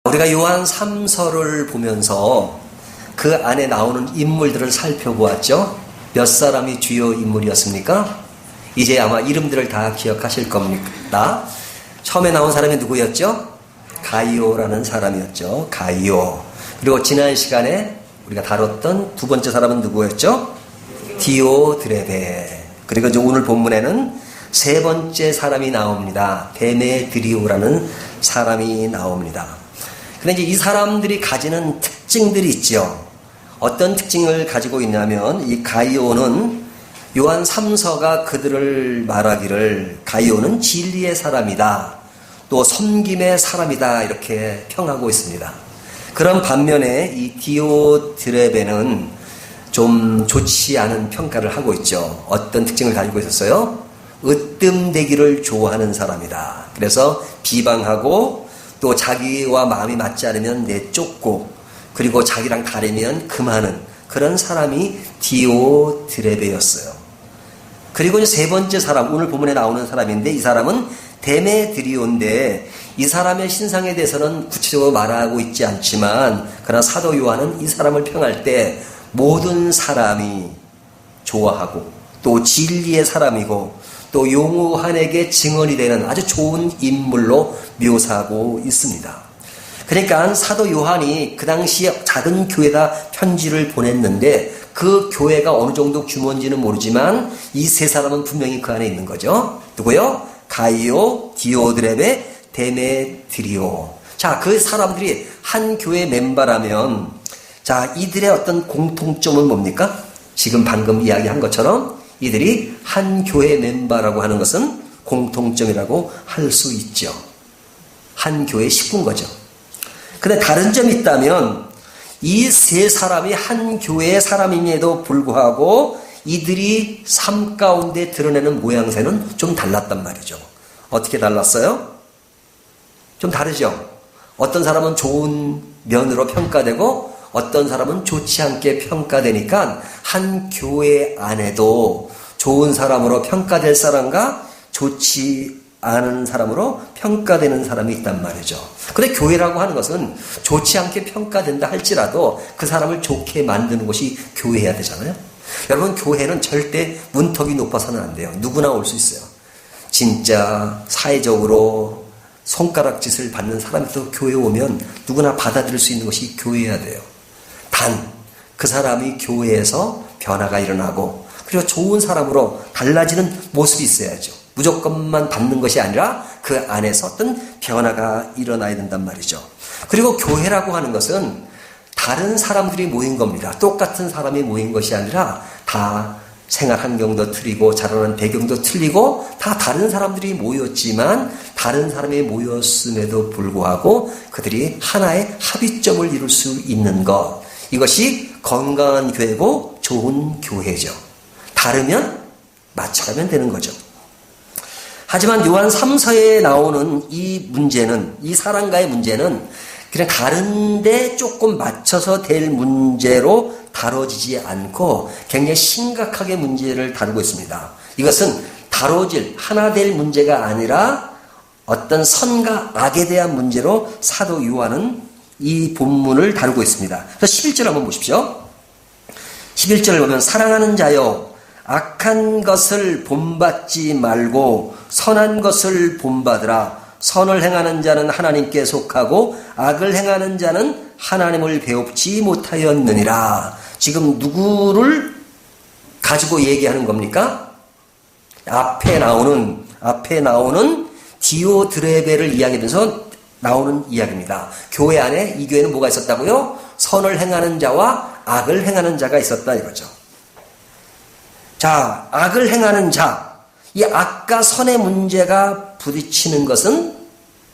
우리가 요한 3서를 보면서 그 안에 나오는 인물들을 살펴보았죠. 몇 사람이 주요 인물이었습니까? 이제 아마 이름들을 다 기억하실 겁니다. 처음에 나온 사람이 누구였죠? 가이오라는 사람이었죠. 가이오. 그리고 지난 시간에 우리가 다뤘던 두 번째 사람은 누구였죠? 디오드레베. 그리고 이제 오늘 본문에는 세 번째 사람이 나옵니다. 데메드리오라는 사람이 나옵니다. 그런데 이제 이 사람들이 가지는 특징들이 있죠. 어떤 특징을 가지고 있냐면 이 가이오는 요한 3서가 그들을 말하기를 가이오는 진리의 사람이다. 또 섬김의 사람이다. 이렇게 평하고 있습니다. 그런 반면에 이 디오드레베는 좀 좋지 않은 평가를 하고 있죠. 어떤 특징을 가지고 있었어요? 으뜸되기를 좋아하는 사람이다. 그래서 비방하고 또 자기와 마음이 맞지 않으면 내쫓고 그리고 자기랑 다르면 금하는 그런 사람이 디오드레베였어요. 그리고 이제 세 번째 사람, 오늘 본문에 나오는 사람인데 이 사람은 데메드리오인데 이 사람의 신상에 대해서는 구체적으로 말하고 있지 않지만 그러나 사도 요한은 이 사람을 평할 때 모든 사람이 좋아하고 또 진리의 사람이고 또 용우한에게 증언이 되는 아주 좋은 인물로 묘사하고 있습니다. 그러니까 사도 요한이 그 당시에 작은 교회에다 편지를 보냈는데 그 교회가 어느 정도 규모인지는 모르지만 이 세 사람은 분명히 그 안에 있는 거죠. 누구요? 가이오, 디오드레베, 데메드리오. 자, 그 사람들이 한 교회 멤버라면 자, 이들의 어떤 공통점은 뭡니까? 지금 방금 이야기한 것처럼 이들이 한 교회 멤버라고 하는 것은 공통점이라고 할 수 있죠. 한 교회 식구인 거죠. 근데 다른 점이 있다면 이 세 사람이 한 교회의 사람임에도 불구하고 이들이 삶 가운데 드러내는 모양새는 좀 달랐단 말이죠. 어떻게 달랐어요? 좀 다르죠. 어떤 사람은 좋은 면으로 평가되고 어떤 사람은 좋지 않게 평가되니까 한 교회 안에도 좋은 사람으로 평가될 사람과 좋지 않은 사람으로 평가되는 사람이 있단 말이죠. 그런데 교회라고 하는 것은 좋지 않게 평가된다 할지라도 그 사람을 좋게 만드는 것이 교회여야 되잖아요. 여러분, 교회는 절대 문턱이 높아서는 안 돼요. 누구나 올 수 있어요. 진짜 사회적으로 손가락짓을 받는 사람도 교회에 오면 누구나 받아들일 수 있는 것이 교회여야 돼요. 단, 그 사람이 교회에서 변화가 일어나고 그리고 좋은 사람으로 달라지는 모습이 있어야죠. 무조건만 받는 것이 아니라 그 안에서 어떤 변화가 일어나야 된단 말이죠. 그리고 교회라고 하는 것은 다른 사람들이 모인 겁니다. 똑같은 사람이 모인 것이 아니라 다 생활 환경도 틀리고 자라는 배경도 틀리고 다 다른 사람들이 모였지만 다른 사람이 모였음에도 불구하고 그들이 하나의 합의점을 이룰 수 있는 것, 이것이 건강한 교회고 좋은 교회죠. 다르면 맞춰가면 되는 거죠. 하지만 요한 3서에 나오는 이 문제는, 이 사랑과의 문제는 그냥 다른데 조금 맞춰서 될 문제로 다뤄지지 않고 굉장히 심각하게 문제를 다루고 있습니다. 이것은 다뤄질 하나 될 문제가 아니라 어떤 선과 악에 대한 문제로 사도 요한은 이 본문을 다루고 있습니다. 그래서 11절 한번 보십시오. 11절을 보면 사랑하는 자여 악한 것을 본받지 말고 선한 것을 본받으라. 선을 행하는 자는 하나님께 속하고 악을 행하는 자는 하나님을 배웁지 못하였느니라. 지금 누구를 가지고 얘기하는 겁니까? 앞에 나오는 디오드레베를 이야기하면서 나오는 이야기입니다. 교회 안에 이 교회는 뭐가 있었다고요? 선을 행하는 자와 악을 행하는 자가 있었다 이거죠. 자, 악을 행하는 자, 이 악과 선의 문제가 부딪히는 것은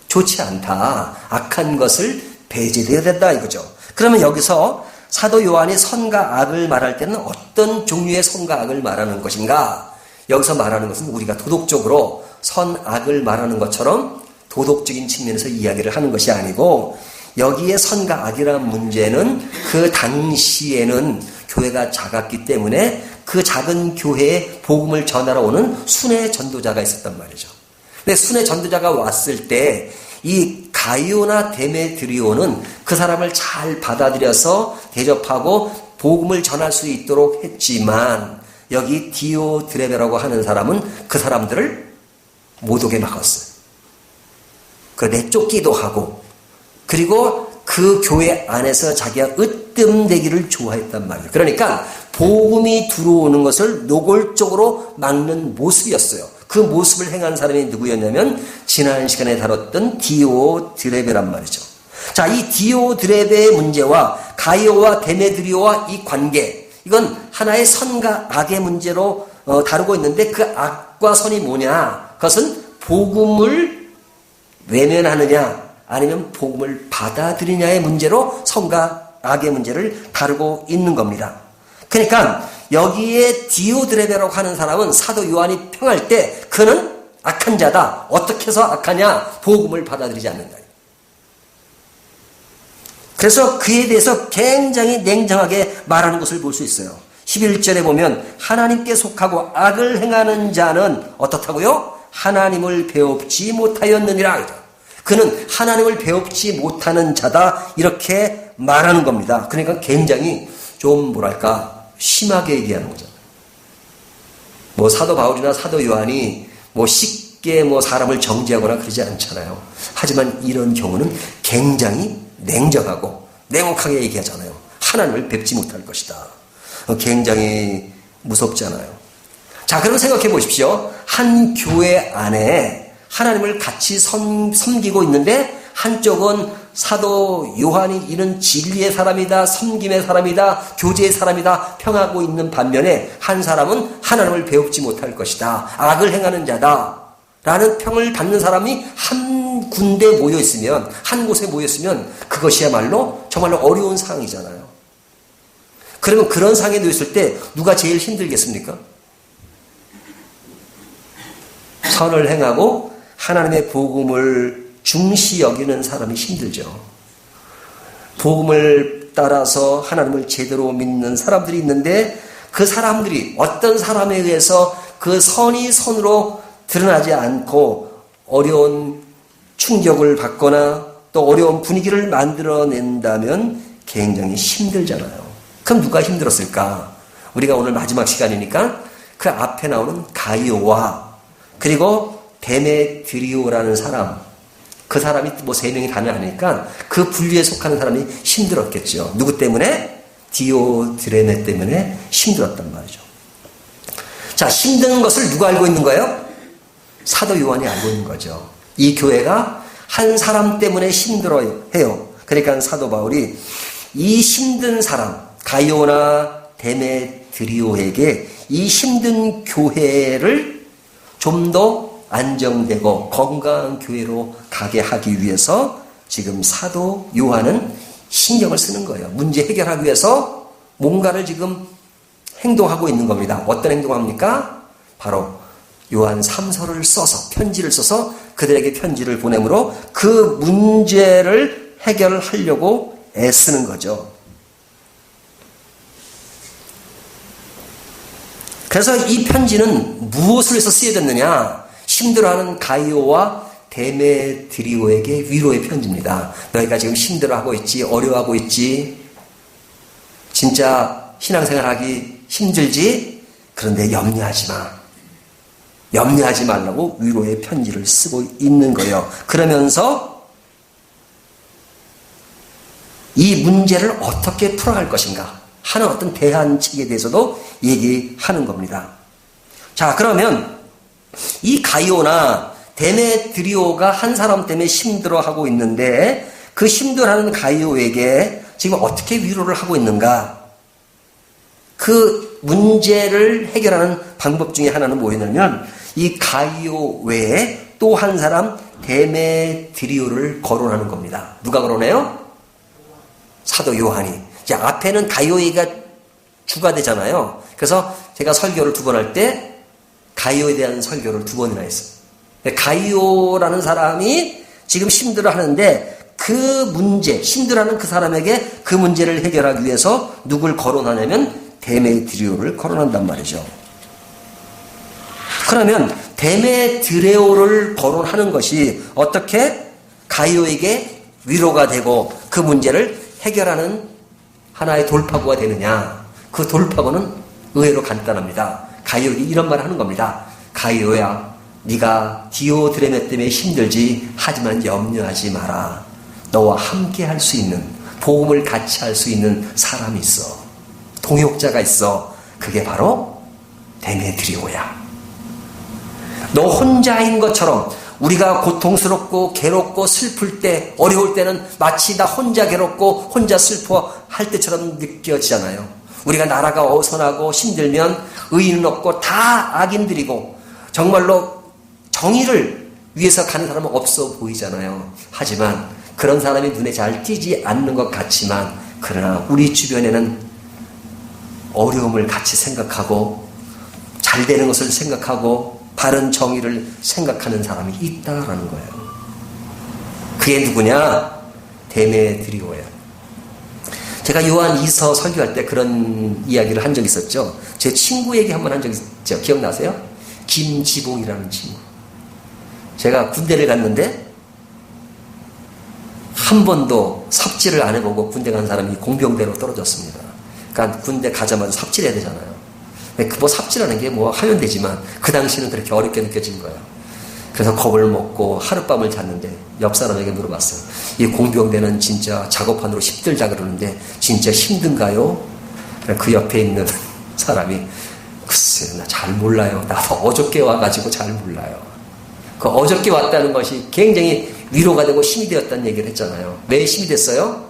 좋지 않다. 악한 것을 배제되어야 된다 이거죠. 그러면 여기서 사도 요한이 선과 악을 말할 때는 어떤 종류의 선과 악을 말하는 것인가? 여기서 말하는 것은 우리가 도덕적으로 선, 악을 말하는 것처럼 도덕적인 측면에서 이야기를 하는 것이 아니고 여기에 선과 악이라는 문제는 그 당시에는 교회가 작았기 때문에 그 작은 교회에 복음을 전하러 오는 순회 전도자가 있었단 말이죠. 근데 순회 전도자가 왔을 때 이 가이오나 데메드리오는 그 사람을 잘 받아들여서 대접하고 복음을 전할 수 있도록 했지만 여기 디오드레베라고 하는 사람은 그 사람들을 못 오게 막았어요. 그 내쫓기도 하고 그리고 그 교회 안에서 자기가 으뜸되기를 좋아했단 말이에요. 그러니까 복음이 들어오는 것을 노골적으로 막는 모습이었어요. 그 모습을 행한 사람이 누구였냐면 지난 시간에 다뤘던 디오드레베란 말이죠. 자, 이 디오드레베의 문제와 가이오와 데메드리오와 이 관계, 이건 하나의 선과 악의 문제로 다루고 있는데 그 악과 선이 뭐냐? 그것은 복음을 외면하느냐 아니면 복음을 받아들이냐의 문제로 선과 악의 문제를 다루고 있는 겁니다. 그러니까 여기에 디오드레베라고 하는 사람은 사도 요한이 평할 때 그는 악한 자다. 어떻게 해서 악하냐? 복음을 받아들이지 않는다. 그래서 그에 대해서 굉장히 냉정하게 말하는 것을 볼 수 있어요. 11절에 보면 하나님께 속하고 악을 행하는 자는 어떻다고요? 하나님을 배웁지 못하였느니라. 그는 하나님을 배웁지 못하는 자다. 이렇게 말하는 겁니다. 그러니까 굉장히 좀 뭐랄까 심하게 얘기하는 거죠. 뭐 사도 바울이나 사도 요한이 뭐 쉽게 뭐 사람을 정죄하거나 그러지 않잖아요. 하지만 이런 경우는 굉장히 냉정하고 냉혹하게 얘기하잖아요. 하나님을 뵙지 못할 것이다. 굉장히 무섭잖아요. 자, 그럼 생각해 보십시오. 한 교회 안에 하나님을 같이 섬기고 있는데 한쪽은 사도 요한이 이는 진리의 사람이다, 섬김의 사람이다, 교제의 사람이다 평하고 있는 반면에 한 사람은 하나님을 배웁지 못할 것이다, 악을 행하는 자다 라는 평을 받는 사람이 한 군데 모여 있으면, 한 곳에 모여 있으면 그것이야말로 정말로 어려운 상황이잖아요. 그러면 그런 상황에 놓여 있을 때 누가 제일 힘들겠습니까? 선을 행하고 하나님의 복음을 중시 여기는 사람이 힘들죠. 복음을 따라서 하나님을 제대로 믿는 사람들이 있는데 그 사람들이 어떤 사람에 의해서 그 선이 선으로 드러나지 않고 어려운 충격을 받거나 또 어려운 분위기를 만들어낸다면 굉장히 힘들잖아요. 그럼 누가 힘들었을까? 우리가 오늘 마지막 시간이니까 그 앞에 나오는 가이오와 그리고 데메드리오라는 사람, 그 사람이 뭐 세 명이 다는 아니니까 그 분류에 속하는 사람이 힘들었겠죠. 누구 때문에? 디오드레베 때문에 힘들었단 말이죠. 자, 힘든 것을 누가 알고 있는 거예요? 사도 요한이 알고 있는 거죠. 이 교회가 한 사람 때문에 힘들어해요. 그러니까 사도 바울이 이 힘든 사람, 가이오나 데메드리오에게 이 힘든 교회를 좀 더 안정되고 건강한 교회로 가게 하기 위해서 지금 사도 요한은 신경을 쓰는 거예요. 문제 해결하기 위해서 뭔가를 지금 행동하고 있는 겁니다. 어떤 행동을 합니까? 바로 요한 3서를 써서, 편지를 써서 그들에게 편지를 보내므로 그 문제를 해결하려고 애쓰는 거죠. 그래서 이 편지는 무엇을 해서 쓰여졌느냐? 힘들어하는 가이오와 데메드리오에게 위로의 편지입니다. 너희가 지금 힘들어하고 있지, 어려워하고 있지, 진짜 신앙생활하기 힘들지? 그런데 염려하지 마. 염려하지 말라고 위로의 편지를 쓰고 있는 거예요. 그러면서 이 문제를 어떻게 풀어갈 것인가 하는 어떤 대안책에 대해서도 얘기하는 겁니다. 자, 그러면 이 가이오나 데메드리오가 한 사람 때문에 힘들어하고 있는데 그 힘들어하는 가이오에게 지금 어떻게 위로를 하고 있는가? 그 문제를 해결하는 방법 중에 하나는 뭐였냐면 이 가이오 외에 또 한 사람 데메드리오를 거론하는 겁니다. 누가 거론해요? 사도 요한이. 이제 앞에는 가이오가 주가 되잖아요. 그래서 제가 설교를 2번 할 때 가이오에 대한 설교를 2번이나 했어요. 가이오라는 사람이 지금 힘들어하는데 그 문제, 힘들어하는 그 사람에게 그 문제를 해결하기 위해서 누굴 거론하냐면 데메드리오를 거론한단 말이죠. 그러면 데메드레오를 거론하는 것이 어떻게 가이오에게 위로가 되고 그 문제를 해결하는 하나의 돌파구가 되느냐? 그 돌파구는 의외로 간단합니다. 가이오에게 이런 말을 하는 겁니다. 가이오야, 네가 디오드레메 때문에 힘들지, 하지만 염려하지 마라. 너와 함께 할 수 있는, 복음을 같이 할 수 있는 사람이 있어. 동역자가 있어. 그게 바로 데메드리오야. 너 혼자인 것처럼 우리가 고통스럽고 괴롭고 슬플 때, 어려울 때는 마치 나 혼자 괴롭고 혼자 슬퍼할 때처럼 느껴지잖아요. 우리가 나라가 어선하고 힘들면 의인은 없고 다 악인들이고 정말로 정의를 위해서 가는 사람은 없어 보이잖아요. 하지만 그런 사람이 눈에 잘 띄지 않는 것 같지만, 그러나 우리 주변에는 어려움을 같이 생각하고 잘 되는 것을 생각하고 바른 정의를 생각하는 사람이 있다라는 거예요. 그게 누구냐? 데메드리오예요. 제가 요한 2서 설교할 때 그런 이야기를 한 적이 있었죠. 제 친구 얘기 한번 한 적이 있죠. 기억나세요? 김지봉이라는 친구. 제가 군대를 갔는데 한 번도 삽질을 안 해보고 군대 간 사람이 공병대로 떨어졌습니다. 그러니까 군대 가자마자 삽질해야 되잖아요. 뭐 삽질하는 게 뭐 하면 되지만 그 당시는 그렇게 어렵게 느껴진 거예요. 그래서 겁을 먹고 하룻밤을 잤는데 옆 사람에게 물어봤어요. 이 공병대는 진짜 작업판으로 힘들다 그러는데 진짜 힘든가요? 그 옆에 있는 사람이 글쎄 나 잘 몰라요. 나도 어저께 와가지고 잘 몰라요. 그 어저께 왔다는 것이 굉장히 위로가 되고 힘이 되었다는 얘기를 했잖아요. 왜 힘이 됐어요?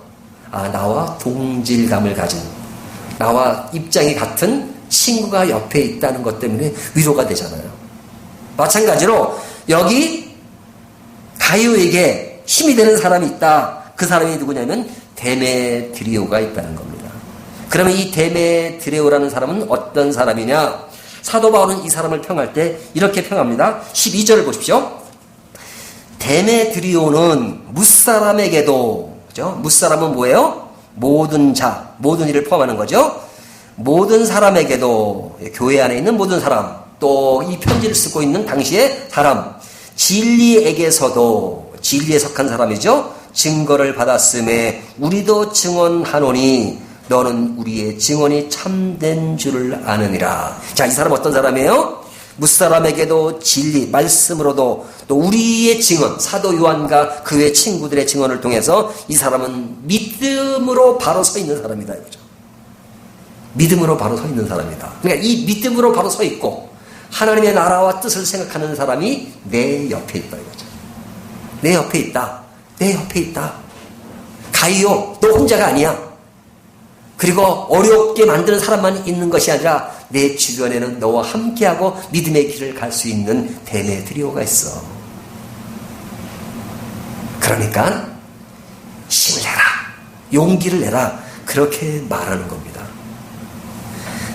아, 나와 동질감을 가진, 나와 입장이 같은 친구가 옆에 있다는 것 때문에 위로가 되잖아요. 마찬가지로 여기 가이오에게 힘이 되는 사람이 있다. 그 사람이 누구냐면 데메드리오가 있다는 겁니다. 그러면 이 데메드리오라는 사람은 어떤 사람이냐? 사도 바울은 이 사람을 평할 때 이렇게 평합니다. 12절을 보십시오. 데메드리오는 무사람에게도, 그죠? 무사람은 뭐예요? 모든 자, 모든 일을 포함하는 거죠. 모든 사람에게도, 교회 안에 있는 모든 사람, 또 이 편지를 쓰고 있는 당시의 사람, 진리에게서도, 진리에 속한 사람이죠. 증거를 받았음에 우리도 증언하노니 너는 우리의 증언이 참된 줄을 아느니라. 자, 이 사람 어떤 사람이에요? 무사람에게도 진리, 말씀으로도 또 우리의 증언, 사도 요한과 그의 친구들의 증언을 통해서 이 사람은 믿음으로 바로 서 있는 사람이다. 이거죠. 믿음으로 바로 서 있는 사람이다. 그러니까 이 믿음으로 바로 서 있고 하나님의 나라와 뜻을 생각하는 사람이 내 옆에 있다. 이거죠. 내 옆에 있다. 내 옆에 있다. 가이오, 너 혼자가 아니야. 그리고 어렵게 만드는 사람만 있는 것이 아니라 내 주변에는 너와 함께하고 믿음의 길을 갈 수 있는 데메드리오가 있어. 그러니까 힘을 내라, 용기를 내라, 그렇게 말하는 겁니다.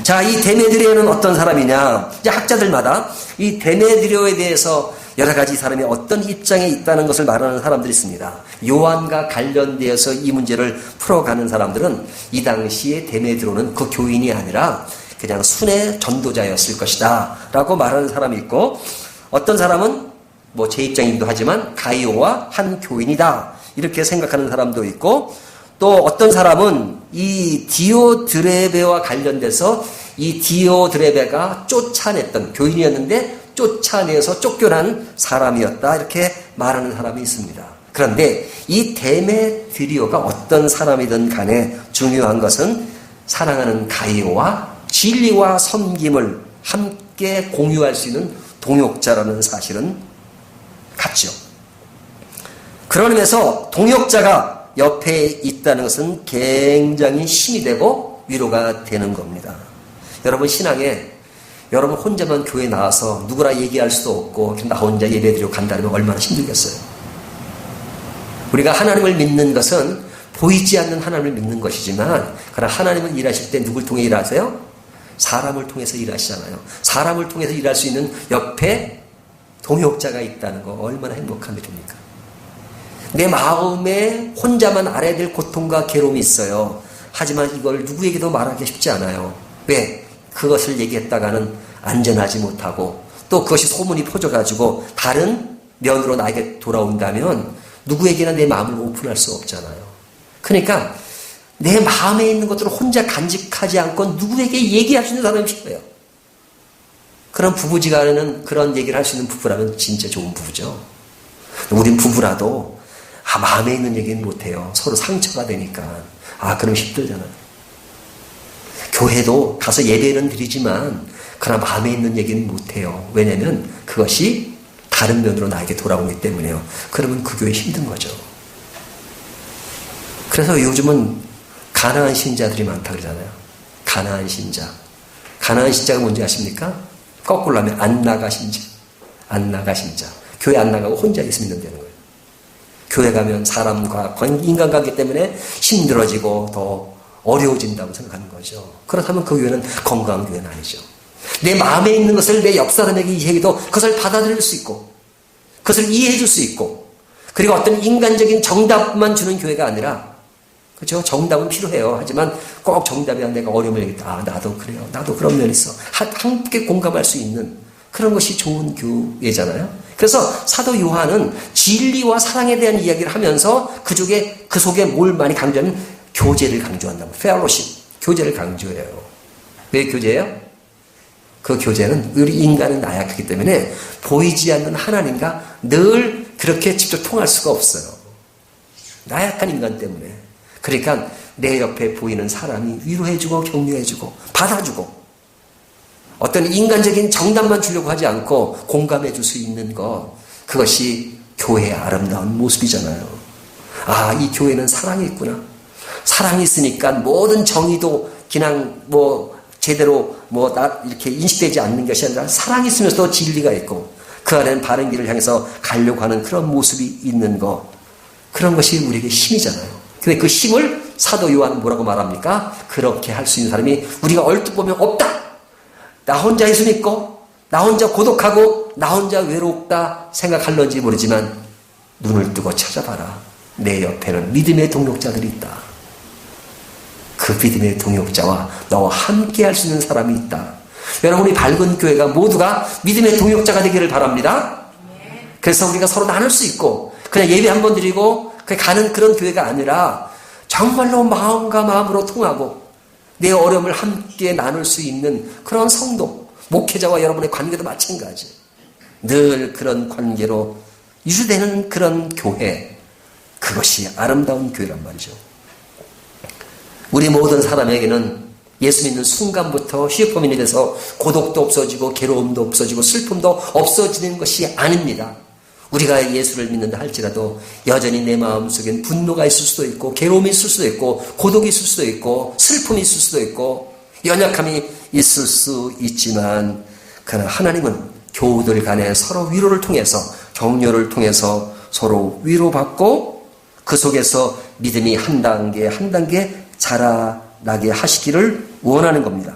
자, 이 데메드리오는 어떤 사람이냐? 이제 학자들마다 이 데메드리오에 대해서 여러 가지 사람이 어떤 입장에 있다는 것을 말하는 사람들이 있습니다. 요한과 관련되어서 이 문제를 풀어가는 사람들은 이 당시에 데메드리오는 그 교인이 아니라 그냥 순회 전도자였을 것이다 라고 말하는 사람이 있고, 어떤 사람은 뭐 제 입장이기도 하지만 가이오와 한 교인이다 이렇게 생각하는 사람도 있고, 또 어떤 사람은 이 디오드레베와 관련돼서 이 디오드레베가 쫓아냈던 교인이었는데 쫓아내서 쫓겨난 사람이었다 이렇게 말하는 사람이 있습니다. 그런데 이 데메드리오가 어떤 사람이든 간에 중요한 것은 사랑하는 가이오와 진리와 섬김을 함께 공유할 수 있는 동역자라는 사실은 같죠. 그런 의미에서 동역자가 옆에 있다는 것은 굉장히 힘이 되고 위로가 되는 겁니다. 여러분 신앙에 여러분 혼자만 교회 나와서 누구라 얘기할 수도 없고 나 혼자 예배드리고 간다면 얼마나 힘들겠어요. 우리가 하나님을 믿는 것은 보이지 않는 하나님을 믿는 것이지만, 그러나 하나님은 일하실 때 누굴 통해 일하세요? 사람을 통해서 일하시잖아요. 사람을 통해서 일할 수 있는 옆에 동역자가 있다는 거 얼마나 행복한 일입니까? 내 마음에 혼자만 알아야 될 고통과 괴로움이 있어요. 하지만 이걸 누구에게도 말하기 쉽지 않아요. 왜? 그것을 얘기했다가는 안전하지 못하고 또 그것이 소문이 퍼져가지고 다른 면으로 나에게 돌아온다면 누구에게나 내 마음을 오픈할 수 없잖아요. 그러니까 내 마음에 있는 것들을 혼자 간직하지 않고 누구에게 얘기할 수 있는 사람이 필요해요. 그런 부부지간에는 그런 얘기를 할 수 있는 부부라면 진짜 좋은 부부죠. 우린 부부라도 마음에 있는 얘기는 못해요. 서로 상처가 되니까. 그럼 힘들잖아요. 교회도 가서 예배는 드리지만 그러나 마음에 있는 얘기는 못해요. 왜냐하면 그것이 다른 면으로 나에게 돌아오기 때문에요. 그러면 그 교회 힘든 거죠. 그래서 요즘은 가난한 신자들이 많다 그러잖아요. 가난한 신자. 가난한 신자가 뭔지 아십니까? 거꾸로 하면 안 나가 신자. 안 나가 신자. 교회 안 나가고 혼자 있으면 되는 거예요. 교회 가면 사람과 인간관계 때문에 힘들어지고 더 어려워진다고 생각하는 거죠. 그렇다면 그 교회는 건강한 교회는 아니죠. 내 마음에 있는 것을 내 옆 사람에게 이야기해도 그것을 받아들일 수 있고 그것을 이해해 줄 수 있고 그리고 어떤 인간적인 정답만 주는 교회가 아니라 그렇죠? 정답은 필요해요. 하지만 꼭 정답이 아니라 내가 어려움을 얘기했다. 나도 그래요. 나도 그런 면이 있어. 함께 공감할 수 있는 그런 것이 좋은 교회잖아요. 그래서 사도 요한은 진리와 사랑에 대한 이야기를 하면서 그 속에 뭘 많이 강조하면 교제를 강조한다고. fellowship. 교제를 강조해요. 왜 교제예요? 그 교제는 우리 인간은 나약하기 때문에 보이지 않는 하나님과 늘 그렇게 직접 통할 수가 없어요. 나약한 인간 때문에. 그러니까 내 옆에 보이는 사람이 위로해주고 격려해주고 받아주고 어떤 인간적인 정답만 주려고 하지 않고 공감해 줄 수 있는 것 그것이 교회의 아름다운 모습이잖아요. 이 교회는 사랑이 있구나. 사랑이 있으니까 모든 정의도 그냥 제대로 이렇게 인식되지 않는 것이 아니라 사랑이 있으면서도 진리가 있고 그 안에는 바른 길을 향해서 가려고 하는 그런 모습이 있는 것 그런 것이 우리에게 힘이잖아요. 근데 그 힘을 사도 요한은 뭐라고 말합니까? 그렇게 할 수 있는 사람이 우리가 얼핏 보면 없다. 나 혼자 예수 믿고 나 혼자 고독하고 나 혼자 외롭다 생각할런지 모르지만 눈을 뜨고 찾아봐라. 내 옆에는 믿음의 동역자들이 있다. 그 믿음의 동역자와 너와 함께 할 수 있는 사람이 있다. 여러분이 밝은 교회가 모두가 믿음의 동역자가 되기를 바랍니다. 그래서 우리가 서로 나눌 수 있고 그냥 예배 한번 드리고 가는 그런 교회가 아니라 정말로 마음과 마음으로 통하고 내 어려움을 함께 나눌 수 있는 그런 성도, 목회자와 여러분의 관계도 마찬가지. 늘 그런 관계로 유지되는 그런 교회, 그것이 아름다운 교회란 말이죠. 우리 모든 사람에게는 예수 믿는 순간부터 슈퍼맨이 돼서 고독도 없어지고 괴로움도 없어지고 슬픔도 없어지는 것이 아닙니다. 우리가 예수를 믿는다 할지라도 여전히 내 마음속엔 분노가 있을 수도 있고 괴로움이 있을 수도 있고 고독이 있을 수도 있고 슬픔이 있을 수도 있고 연약함이 있을 수 있지만 그러나 하나님은 교우들 간에 서로 위로를 통해서 격려를 통해서 서로 위로받고 그 속에서 믿음이 한 단계 한 단계 자라나게 하시기를 원하는 겁니다.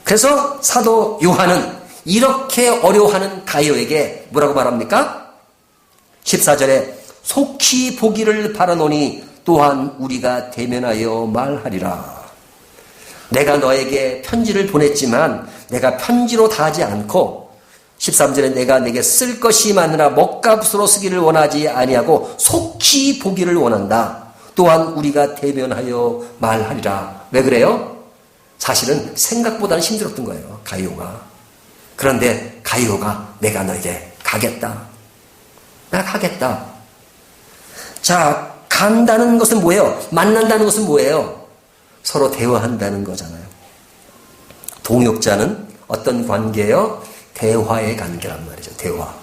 그래서 사도 요한은 이렇게 어려워하는 가이오에게 뭐라고 말합니까? 14절에 속히 보기를 바라노니 또한 우리가 대면하여 말하리라. 내가 너에게 편지를 보냈지만 내가 편지로 다하지 않고 13절에 내가 내게 쓸 것이 많으나 먹가부스로 쓰기를 원하지 아니하고 속히 보기를 원한다. 또한 우리가 대면하여 말하리라. 왜 그래요? 사실은 생각보다는 힘들었던 거예요. 가이오가. 그런데 가이오가 내가 너에게 가겠다. 나 가겠다. 자, 간다는 것은 뭐예요? 만난다는 것은 뭐예요? 서로 대화한다는 거잖아요. 동역자는 어떤 관계예요? 대화의 관계란 말이죠. 대화.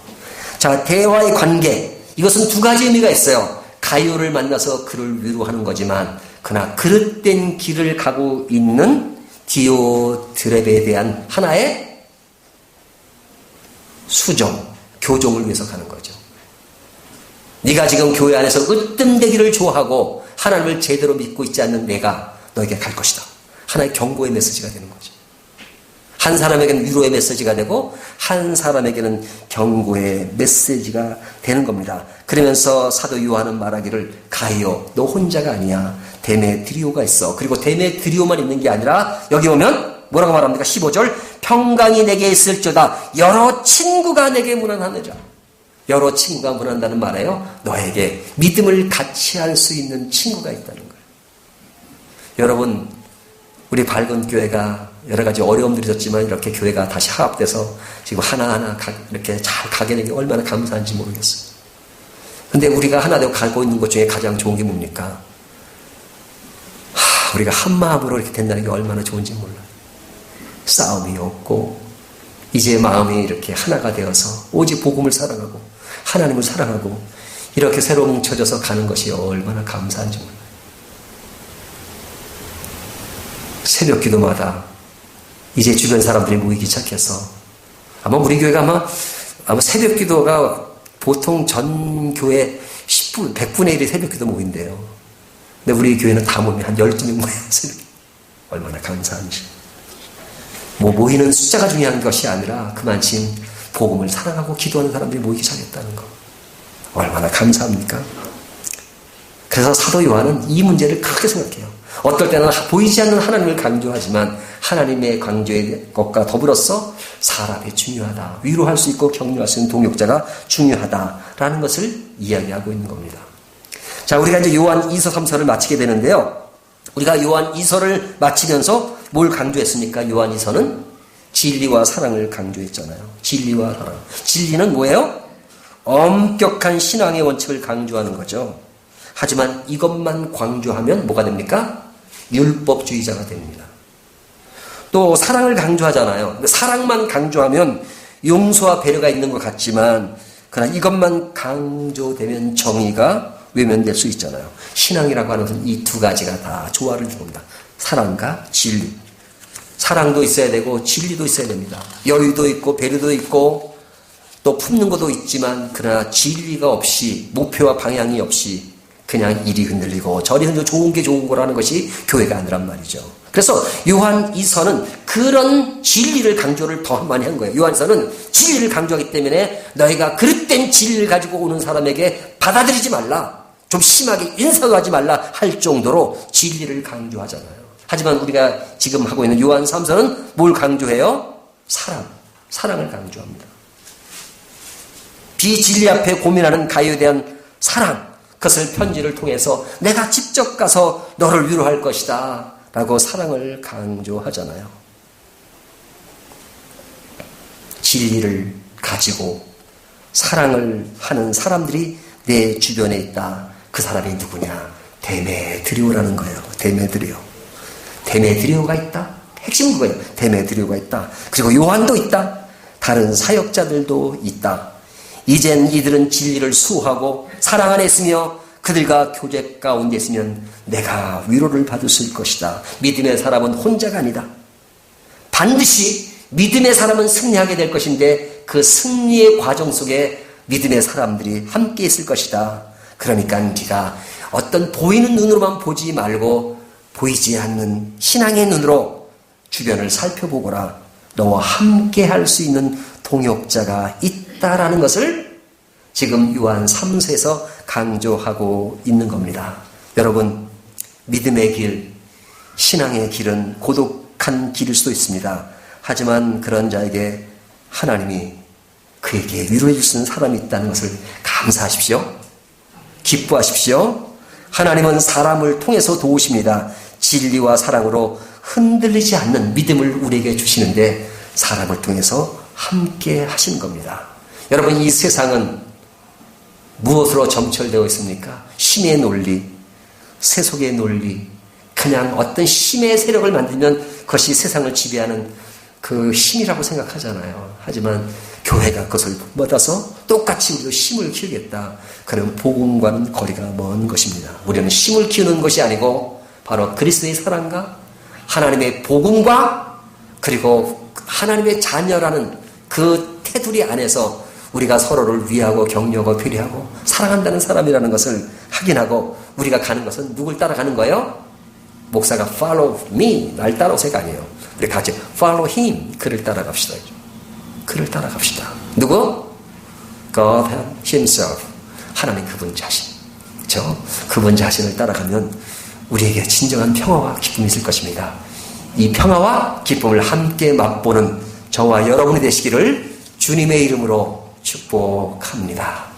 자, 대화의 관계. 이것은 두 가지 의미가 있어요. 가이오를 만나서 그를 위로하는 거지만 그러나 그릇된 길을 가고 있는 디오드렙에 대한 하나의 수정, 교종을 위해서 가는 거죠. 네가 지금 교회 안에서 으뜸되기를 좋아하고 하나님을 제대로 믿고 있지 않는 내가 너에게 갈 것이다. 하나의 경고의 메시지가 되는 거죠. 한 사람에게는 위로의 메시지가 되고 한 사람에게는 경고의 메시지가 되는 겁니다. 그러면서 사도 요한은 말하기를 가이오, 너 혼자가 아니야. 데메드리오가 있어. 그리고 데메드리오만 있는 게 아니라 여기 보면 뭐라고 말합니까? 15절 평강이 내게 있을지어다 여러 친구가 내게 문안하느라. 여러 친구가 원한다는 말이에요. 너에게 믿음을 같이 할 수 있는 친구가 있다는 거예요. 여러분, 우리 밝은 교회가 여러 가지 어려움들이 있었지만 이렇게 교회가 다시 화합돼서 지금 하나하나 이렇게 잘 가게 된 게 얼마나 감사한지 모르겠어요. 근데 우리가 하나 되고 가고 있는 것 중에 가장 좋은 게 뭡니까? 우리가 한 마음으로 이렇게 된다는 게 얼마나 좋은지 몰라요. 싸움이 없고 이제 마음이 이렇게 하나가 되어서 오직 복음을 사랑하고 하나님을 사랑하고 이렇게 새로 뭉쳐져서 가는 것이 얼마나 감사한지 몰라요. 새벽 기도마다 이제 주변 사람들이 모이기 시작해서 아마 우리 교회가 아마 새벽 기도가 보통 전 교회 100분의 1이 새벽 기도 모인대요. 근데 우리 교회는 다 모이면 한 12명 모여요. 새벽. 얼마나 감사한지. 모이는 숫자가 중요한 것이 아니라 그만큼 복음을 사랑하고 기도하는 사람들이 모이기 시작했다는 거. 얼마나 감사합니까? 그래서 사도 요한은 이 문제를 크게 생각해요. 어떨 때는 보이지 않는 하나님을 강조하지만 하나님의 강조의 것과 더불어서 사람이 중요하다. 위로할 수 있고 격려할 수 있는 동역자가 중요하다라는 것을 이야기하고 있는 겁니다. 자, 우리가 이제 요한 2서 3서를 마치게 되는데요. 우리가 요한 2서를 마치면서 뭘 강조했습니까? 요한 2서는 진리와 사랑을 강조했잖아요. 진리와 사랑. 진리는 뭐예요? 엄격한 신앙의 원칙을 강조하는 거죠. 하지만 이것만 강조하면 뭐가 됩니까? 율법주의자가 됩니다. 또 사랑을 강조하잖아요. 사랑만 강조하면 용서와 배려가 있는 것 같지만 그러나 이것만 강조되면 정의가 외면될 수 있잖아요. 신앙이라고 하는 것은 이 두 가지가 다 조화를 이룹니다. 사랑과 진리. 사랑도 있어야 되고 진리도 있어야 됩니다. 여유도 있고 배려도 있고 또 품는 것도 있지만 그러나 진리가 없이 목표와 방향이 없이 그냥 이리 흔들리고 저리 흔들리고 좋은 게 좋은 거라는 것이 교회가 아니란 말이죠. 그래서 요한 2서는 그런 진리를 강조를 더 많이 한 거예요. 요한 2서는 진리를 강조하기 때문에 너희가 그릇된 진리를 가지고 오는 사람에게 받아들이지 말라. 좀 심하게 인상하지 말라 할 정도로 진리를 강조하잖아요. 하지만 우리가 지금 하고 있는 요한 3서는 뭘 강조해요? 사랑을 강조합니다. 비진리 앞에 고민하는 가요에 대한 사랑, 그것을 편지를 통해서 내가 직접 가서 너를 위로할 것이다 라고 사랑을 강조하잖아요. 진리를 가지고 사랑을 하는 사람들이 내 주변에 있다. 그 사람이 누구냐? 데메드리오라는 거예요. 데메드리오가 있다. 핵심은 그거예요. 데메드리오가 있다. 그리고 요한도 있다. 다른 사역자들도 있다. 이젠 이들은 진리를 수호하고 사랑 안에 있으며 그들과 교제 가운데 있으면 내가 위로를 받을 수 있을 것이다. 믿음의 사람은 혼자가 아니다. 반드시 믿음의 사람은 승리하게 될 것인데 그 승리의 과정 속에 믿음의 사람들이 함께 있을 것이다. 그러니까 네가 어떤 보이는 눈으로만 보지 말고 보이지 않는 신앙의 눈으로 주변을 살펴보거라. 너와 함께 할 수 있는 동역자가 있다라는 것을 지금 요한 3서에서 강조하고 있는 겁니다. 여러분, 믿음의 길, 신앙의 길은 고독한 길일 수도 있습니다. 하지만 그런 자에게 하나님이 그에게 위로해 줄 수 있는 사람이 있다는 것을 감사하십시오. 기뻐하십시오. 하나님은 사람을 통해서 도우십니다. 진리와 사랑으로 흔들리지 않는 믿음을 우리에게 주시는데 사람을 통해서 함께 하신 겁니다. 여러분, 이 세상은 무엇으로 점철되어 있습니까? 힘의 논리, 세속의 논리, 그냥 어떤 힘의 세력을 만들면 그것이 세상을 지배하는 그 힘이라고 생각하잖아요. 하지만 교회가 그것을 받아서 똑같이 우리도 힘을 키우겠다. 그러면 복음과는 거리가 먼 것입니다. 우리는 힘을 키우는 것이 아니고 바로 그리스도의 사랑과 하나님의 복음과 그리고 하나님의 자녀라는 그 테두리 안에서 우리가 서로를 위하고 격려하고 배려하고 사랑한다는 사람이라는 것을 확인하고 우리가 가는 것은 누굴 따라가는 거예요? 목사가 follow me, 날 따라오세요가 아니에요. 우리 같이 follow him, 그를 따라갑시다. 그를 따라갑시다. 누구? God himself. 하나님 그분 자신. 그렇죠? 그분 자신을 따라가면 우리에게 진정한 평화와 기쁨이 있을 것입니다. 이 평화와 기쁨을 함께 맛보는 저와 여러분이 되시기를 주님의 이름으로 축복합니다.